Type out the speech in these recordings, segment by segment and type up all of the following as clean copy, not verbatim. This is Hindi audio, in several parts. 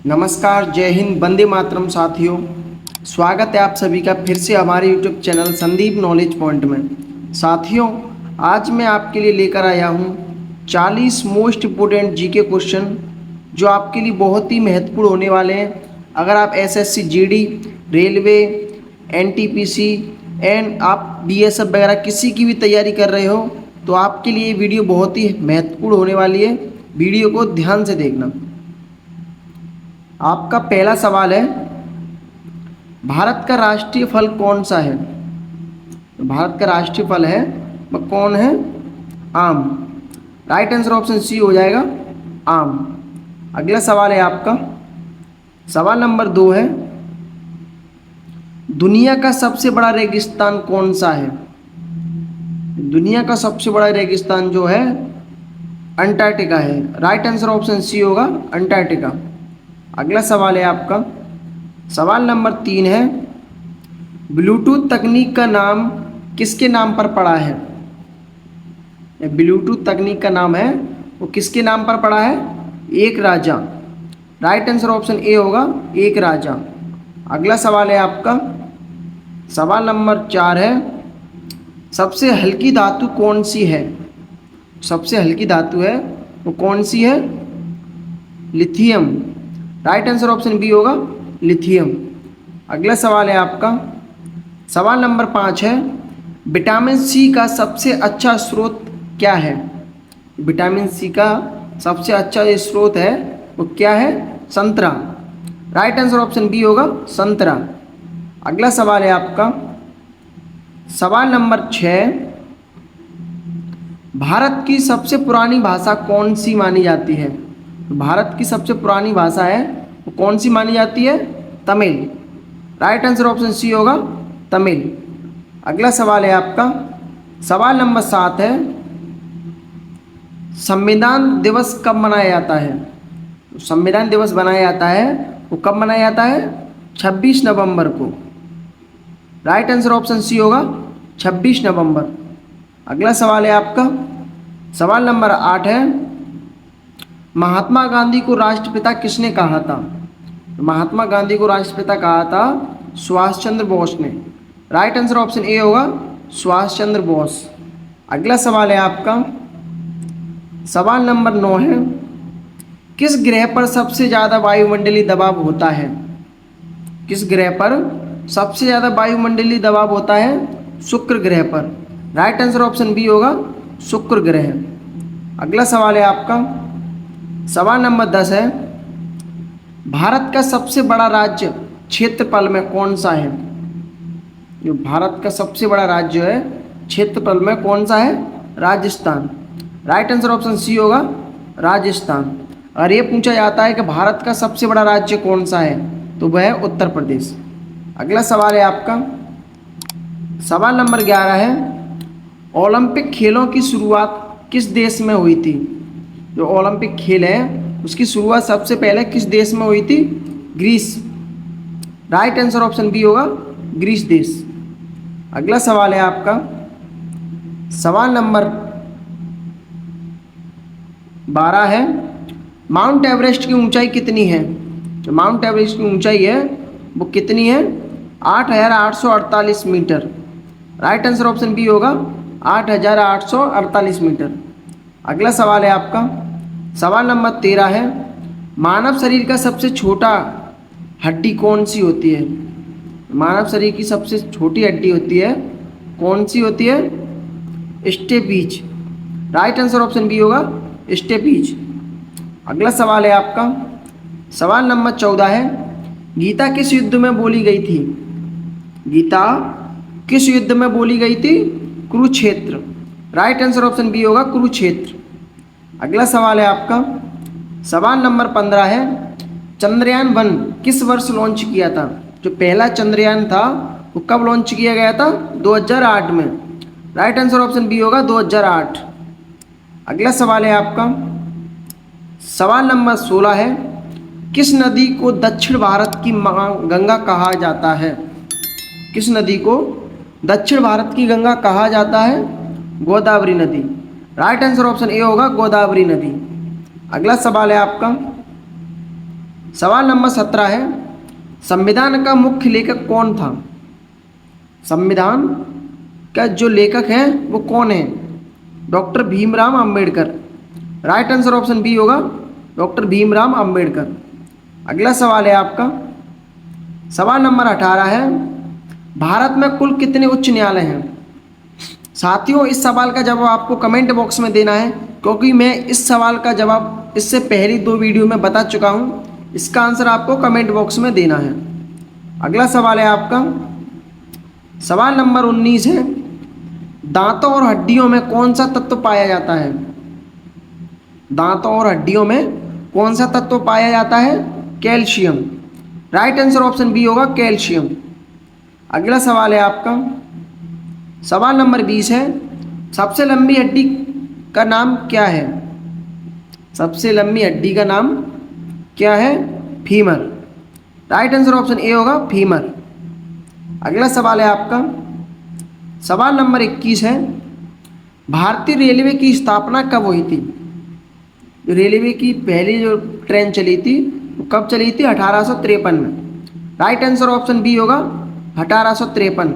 नमस्कार, जय हिंद, वंदे मातरम साथियों। स्वागत है आप सभी का फिर से हमारे YouTube channel Sandeep knowledge point में। साथियों, आज मैं आपके लिए लेकर आया हूँ 40 मोस्ट इम्पोर्टेंट जीके क्वेश्चन जो आपके लिए बहुत ही महत्वपूर्ण होने वाले हैं। अगर आप SSC GD, railway, NTPC and आप बीएसएफ वगैरह किसी की भी तैयारी कर रहे हो तो आपके लिए ये वीडियो बहुत ही महत्वपूर्ण होने वाली है। वीडियो को ध्यान से देखना। आपका पहला सवाल है, भारत का राष्ट्रीय फल कौन सा है? तो भारत का राष्ट्रीय फल है वह कौन है? आम। राइट आंसर ऑप्शन सी हो जाएगा, आम। अगला सवाल है आपका, सवाल नंबर 2 है, दुनिया का सबसे बड़ा रेगिस्तान कौन सा है? दुनिया का सबसे बड़ा रेगिस्तान जो है अंटार्कटिका है। राइट आंसर ऑप्शन सी होगा, अंटार्कटिका। अगला सवाल है आपका, सवाल नंबर 3 है, ब्लूटूथ तकनीक का नाम किसके नाम पर पड़ा है? ब्लूटूथ तकनीक का नाम है वो किसके नाम पर पड़ा है? एक राजा। राइट आंसर ऑप्शन ए होगा, एक राजा। अगला सवाल है आपका, सवाल नंबर 4 है, सबसे हल्की धातु कौन सी है? सबसे हल्की धातु है वो कौन सी है? Lithium. Right answer option B होगा, लिथियम। अगला सवाल है आपका, सवाल नंबर 5 है, विटामिन सी का सबसे अच्छा स्रोत क्या है? विटामिन सी का सबसे अच्छा जो स्रोत है वो क्या है? संतरा। राइट आंसर ऑप्शन बी होगा, संतरा। अगला सवाल है आपका, सवाल नंबर 6, भारत की सबसे पुरानी भाषा कौन सी मानी जाती है? भारत की सबसे पुरानी भाषा है वो कौन सी मानी जाती है? Tamil. Right answer option C होगा, तमिल। अगला सवाल है आपका, सवाल नंबर 7 है, संविधान दिवस कब मनाया जाता है? संविधान दिवस मनाया जाता है वो कब मनाया जाता है? 26 नवंबर को। राइट आंसर ऑप्शन सी होगा, 26 नवंबर। अगला सवाल है आपका, सवाल नंबर 8 है, महात्मा गांधी को राष्ट्रपिता किसने कहा था? महात्मा गांधी को राष्ट्रपिता कहा था सुभाष चंद्र बोस ने। राइट आंसर ऑप्शन ए होगा, सुभाष चंद्र बोस। अगला सवाल है आपका, सवाल नंबर 9 है, किस ग्रह पर सबसे ज़्यादा वायुमंडलीय दबाव होता है? किस ग्रह पर सबसे ज़्यादा वायुमंडलीय दबाव होता है? शुक्र ग्रह पर। राइट आंसर ऑप्शन बी होगा, शुक्र ग्रह। अगला सवाल है आपका, सवाल नंबर 10 है, भारत का सबसे बड़ा राज्य क्षेत्रफल में कौन सा है? जो भारत का सबसे बड़ा राज्य है क्षेत्रफल में कौन सा है? Rajasthan. Right answer option C होगा, राजस्थान। अगर ये पूछा जाता है कि भारत का सबसे बड़ा राज्य कौन सा है तो वह है उत्तर प्रदेश। अगला सवाल है आपका, सवाल नंबर 11 है, ओलंपिक खेलों की शुरुआत किस देश में हुई थी? जो ओलंपिक खेल है उसकी शुरुआत सबसे पहले किस देश में हुई थी? Greece. Right answer option B होगा, ग्रीस देश। अगला सवाल है आपका, सवाल नंबर 12 है, माउंट एवरेस्ट की ऊंचाई कितनी है? जो माउंट एवरेस्ट की ऊंचाई है वो कितनी है? 8,848 metre. Right answer option B होगा, 8,848 मीटर। अगला सवाल है आपका, सवाल नंबर 13 है, मानव शरीर का सबसे छोटा हड्डी कौन सी होती है? मानव शरीर की सबसे छोटी हड्डी होती है, कौन सी होती है? Steppes. Right answer option B होगा, स्टेपीज। अगला सवाल है आपका, सवाल नंबर 14 है, गीता किस युद्ध में बोली गई थी? गीता किस युद्ध में बोली गई थी? Kurukshetra. Right answer option B होगा, कुरुक्षेत्र। अगला सवाल है आपका, सवाल नंबर 15 है, चंद्रयान 1 किस वर्ष लॉन्च किया था? जो पहला चंद्रयान था वो कब लॉन्च किया गया था? 2008 में। राइट आंसर ऑप्शन बी होगा, 2008। अगला सवाल है आपका, सवाल नंबर 16 है, किस नदी को दक्षिण भारत की मां गंगा कहा जाता है? किस नदी को दक्षिण भारत की गंगा कहा जाता है? गोदावरी नदी। राइट आंसर ऑप्शन ए होगा, गोदावरी नदी। अगला सवाल है आपका, सवाल नंबर 17 है, संविधान का मुख्य लेखक कौन था? संविधान का जो लेखक है वो कौन है? Doctor Bhimrao Ambedkar. Right answer option B होगा डॉक्टर भीमराव अंबेडकर। अगला सवाल है आपका सवाल नंबर 18 है, भारत में कुल कितने उच्च न्यायालय हैं? साथियों, इस सवाल का जवाब आपको कमेंट बॉक्स में देना है, क्योंकि मैं इस सवाल का जवाब इससे पहली 2 वीडियो में बता चुका हूँ। इसका आंसर आपको कमेंट बॉक्स में देना है। अगला सवाल है आपका सवाल नंबर 19 है, दांतों और हड्डियों में कौन सा तत्व पाया जाता है? दांतों और हड्डियों में कौन सा तत्व पाया जाता है? Calcium. Right answer option B होगा कैल्शियम। अगला सवाल है आपका सवाल नंबर 20 है, सबसे लंबी हड्डी का नाम क्या है? सबसे लंबी हड्डी का नाम क्या है? Femur. Right answer option A होगा फीमर। अगला सवाल है आपका सवाल नंबर 21 है, भारतीय रेलवे की स्थापना कब हुई थी? रेलवे की पहली जो ट्रेन चली थी वो कब चली थी? 1853 में। राइट आंसर ऑप्शन बी होगा 1853।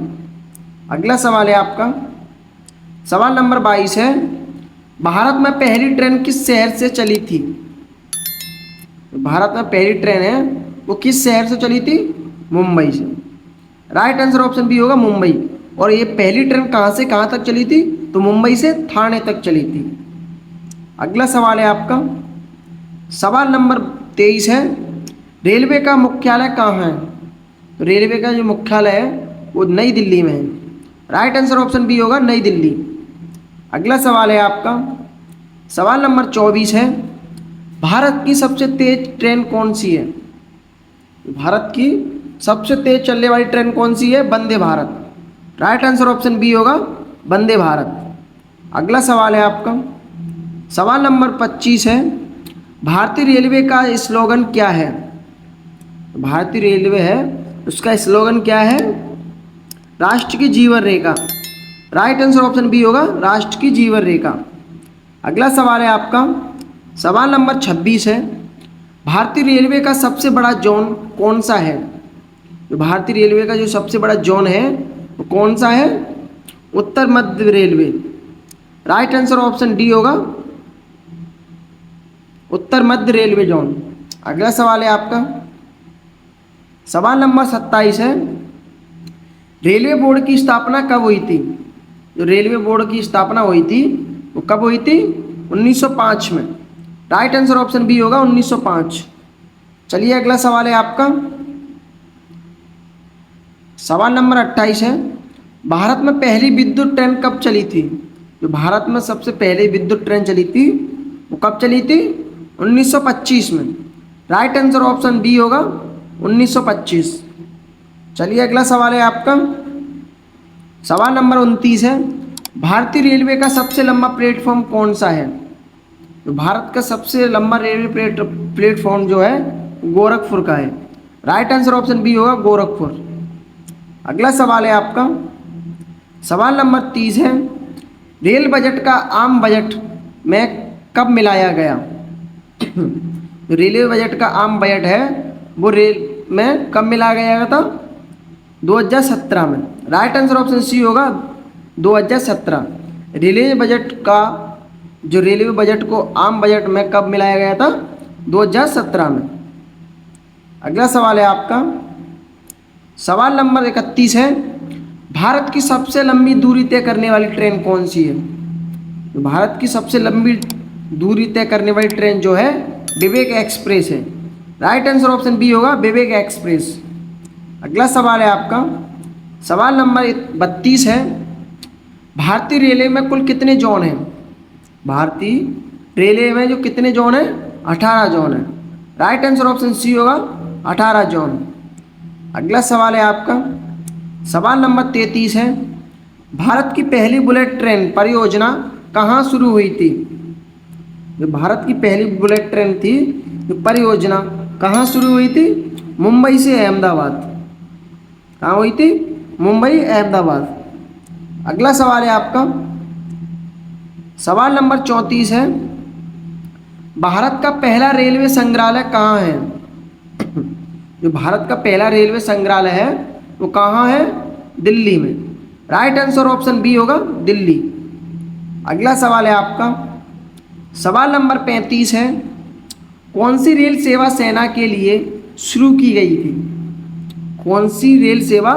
अगला सवाल है आपका सवाल नंबर 22 है, भारत में पहली ट्रेन किस शहर से चली थी? भारत में पहली ट्रेन है वो किस शहर से चली थी? मुंबई से। राइट आंसर ऑप्शन बी होगा मुंबई। और ये पहली ट्रेन कहाँ से कहाँ तक चली थी? तो मुंबई से ठाणे तक चली थी। अगला सवाल है आपका सवाल नंबर 23 है, रेलवे का मुख्यालय कहाँ है? तो रेलवे का जो मुख्यालय है वो नई दिल्ली में है। राइट आंसर ऑप्शन बी होगा नई दिल्ली। अगला सवाल है आपका सवाल नंबर 24 है, भारत की सबसे तेज ट्रेन कौन सी है? भारत की सबसे तेज चलने वाली ट्रेन कौन सी है? Vande Bharat. Right answer option B होगा वंदे भारत। अगला सवाल है आपका सवाल नंबर 25 है, भारतीय रेलवे का स्लोगन क्या है? भारतीय रेलवे है उसका स्लोगन क्या है? राष्ट्र की जीवन रेखा। राइट आंसर ऑप्शन बी होगा राष्ट्र की जीवन रेखा। अगला सवाल है आपका सवाल नंबर 26 है, भारतीय रेलवे का सबसे बड़ा जोन कौन सा है? भारतीय रेलवे का जो सबसे बड़ा जोन है वो कौन सा है? Uttar Madhya railway. Right answer option D होगा उत्तर मध्य रेलवे जोन। अगला सवाल है आपका सवाल नंबर 27 है, रेलवे बोर्ड की स्थापना कब हुई थी? जो रेलवे बोर्ड की स्थापना हुई थी वो कब हुई थी? 1905 में। राइट आंसर ऑप्शन बी होगा 1905। चलिए अगला सवाल है आपका सवाल नंबर 28 है, भारत में पहली विद्युत ट्रेन कब चली थी? जो भारत में सबसे पहले विद्युत ट्रेन चली थी वो कब चली थी? 1925 में। राइट आंसर ऑप्शन बी होगा 1925। चलिए अगला सवाल है आपका सवाल नंबर 29 है, भारतीय रेलवे का सबसे लंबा प्लेटफॉर्म कौन सा है? तो भारत का सबसे लंबा रेलवे प्लेटफॉर्म जो है गोरखपुर का है। राइट आंसर ऑप्शन बी होगा गोरखपुर। अगला सवाल है आपका सवाल नंबर 30 है, रेल बजट का आम बजट में कब मिलाया गया? रेलवे बजट का आम बजट है वो रेल में कब मिलाया गया था? 2017 में। राइट आंसर ऑप्शन सी होगा 2017। रेलवे बजट का जो रेलवे बजट को आम बजट में कब मिलाया गया था? 2017 में। अगला सवाल है आपका सवाल नंबर 31 है, भारत की सबसे लंबी दूरी तय करने वाली ट्रेन कौन सी है? तो भारत की सबसे लंबी दूरी तय करने वाली ट्रेन जो है विवेक एक्सप्रेस है। राइट आंसर ऑप्शन बी होगा विवेक एक्सप्रेस। अगला सवाल है आपका सवाल नंबर 32 है, भारतीय रेलवे में कुल कितने जोन हैं? भारतीय रेलवे में जो कितने जोन हैं? 18 जोन है। राइट आंसर ऑप्शन सी होगा 18 जोन। अगला सवाल है आपका सवाल नंबर 33 है, भारत की पहली बुलेट ट्रेन परियोजना कहाँ शुरू हुई थी? जो भारत की पहली बुलेट ट्रेन थी जो परियोजना कहाँ शुरू हुई थी? मुंबई से अहमदाबाद। कहाँ हुई थी? मुंबई अहमदाबाद। अगला सवाल है आपका सवाल नंबर 34 है, भारत का पहला रेलवे संग्रहालय कहाँ है? जो भारत का पहला रेलवे संग्रहालय है वो कहाँ है? दिल्ली में। राइट आंसर ऑप्शन बी होगा, दिल्ली। अगला सवाल है आपका, सवाल नंबर 35 है, कौन सी रेल सेवा सेना के लिए शुरू की गई थी? कौन सी रेल सेवा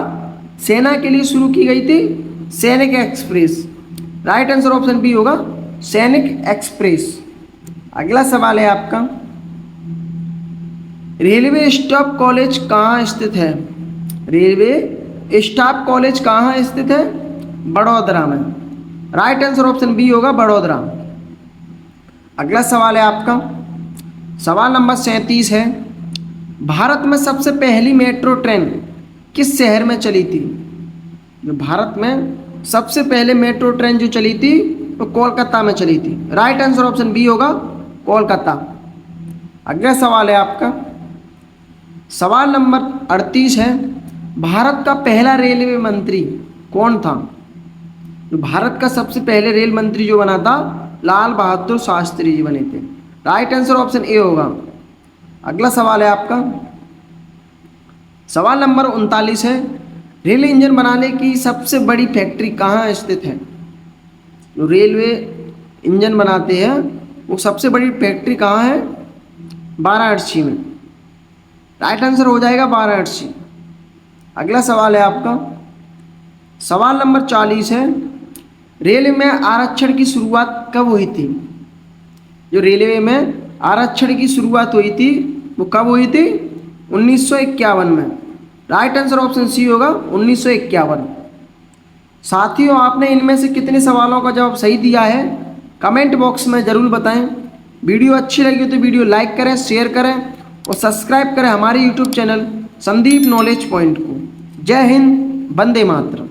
सेना के लिए शुरू की गई थी? Sainik Express. Right answer option B होगा, सैनिक एक्सप्रेस। अगला सवाल है आपका, रेलवे स्टाफ कॉलेज कहाँ स्थित है? रेलवे स्टाफ कॉलेज कहाँ स्थित है? बड़ोदरा में। राइट आंसर ऑप्शन बी होगा, बड़ोदरा। अगला सवाल है आपका, सवाल नंबर 37 है, भारत में सबसे पहली मेट्रो ट्रेन किस शहर में चली थी? जो भारत में सबसे पहले मेट्रो ट्रेन जो चली थी वो कोलकाता में चली थी। राइट आंसर ऑप्शन बी होगा, कोलकाता। अगला सवाल है आपका, सवाल नंबर 38 है, भारत का पहला रेलवे मंत्री कौन था? जो भारत का सबसे पहले रेल मंत्री जो बना था, लाल बहादुर शास्त्री जी बने थे। राइट आंसर ऑप्शन ए होगा। अगला सवाल है आपका, सवाल नंबर 39 है, रेल इंजन बनाने की सबसे बड़ी फैक्ट्री कहाँ स्थित है? जो रेलवे इंजन बनाते हैं वो सबसे बड़ी फैक्ट्री कहाँ है? वाराणसी में। राइट आंसर हो जाएगा वाराणसी। अगला सवाल है आपका, सवाल नंबर 40 है, रेलवे में आरक्षण की शुरुआत कब हुई थी? जो रेलवे में आरक्षण की शुरुआत हुई थी वो कब हुई थी? 1951 में। राइट आंसर ऑप्शन सी होगा, 1951। साथियों, आपने इनमें से कितने सवालों का जवाब सही दिया है कमेंट बॉक्स में ज़रूर बताएं। वीडियो अच्छी लगी तो वीडियो लाइक करें, शेयर करें और सब्सक्राइब करें हमारे YouTube channel Sandeep knowledge point को। जय हिंद, वंदे मातरम।